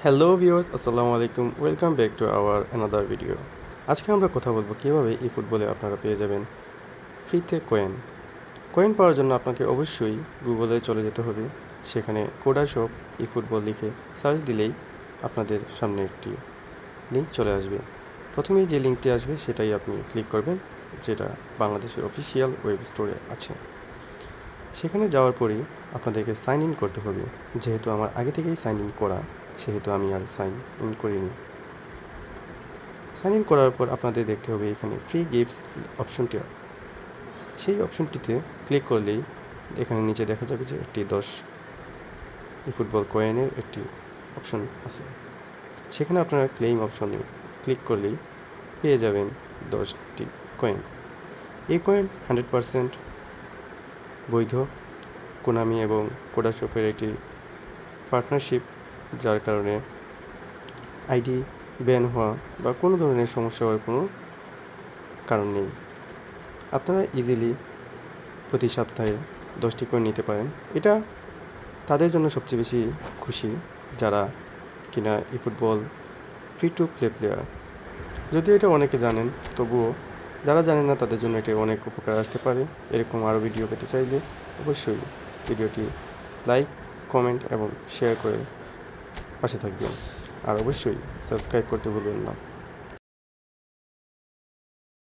Hello viewers, আসসালামু আলাইকুম। Welcome back to our another video. আজকে আমরা কথা বলবো কীভাবে এই ফুটবলে আপনারা পেয়ে যাবেন ফ্রিতে কয়েন। কয়েন পাওয়ার জন্য আপনাকে অবশ্যই গুগলে চলে যেতে হবে। সেখানে কোডা শপ ই ফুটবল লিখে সার্চ দিলেই আপনাদের সামনে একটি লিঙ্ক চলে আসবে। প্রথমেই যে লিঙ্কটি আসবে সেটাই আপনি ক্লিক করবেন, যেটা বাংলাদেশের অফিসিয়াল ওয়েব স্টোরে আছে। সেখানে যাওয়ার পরেই আপনাদেরকে সাইন ইন করতে হবে। যেহেতু আমার আগে থেকেই সাইন ইন করা, সেহেতু আমি আর সাইন ইন করিনি। সাইন ইন করার পর আপনাদের দেখতে হবে এখানে ফ্রি গিফটস অপশনটি, সেই অপশনটিতে ক্লিক করলেই এখানে নিচে দেখা যাবে যে একটি 10 ফুটবল কয়েনের একটি অপশন আছে। সেখানে আপনারা ক্লেইম অপশনে ক্লিক করলেই পেয়ে যাবেন 10টি কয়েন। এই কয়েন 100% বৈধ। কোনামি এবং কোডা শপের একটি পার্টনারশিপ, যার কারণে আইডি ব্যান হওয়া বা কোনো ধরনের সমস্যা হওয়ার কোনো কারণ নেই। আপনারা ইজিলি প্রতি সপ্তাহে 10টি কয়েন নিতে পারেন। এটা তাদের জন্য সবচেয়ে বেশি খুশি যারা কিনা ই football free to play player. যদিও এটা অনেকে জানেন, তবুও যারা জানেন না তাদের জন্য এটা অনেক উপকার আসতে পারে। এরকম আরও ভিডিও পেতে চাইলে অবশ্যই ভিডিওটি লাইক, কমেন্ট এবং শেয়ার করে পাশে থাকবেন। আর অবশ্যই সাবস্ক্রাইব করতে ভুলবেন না।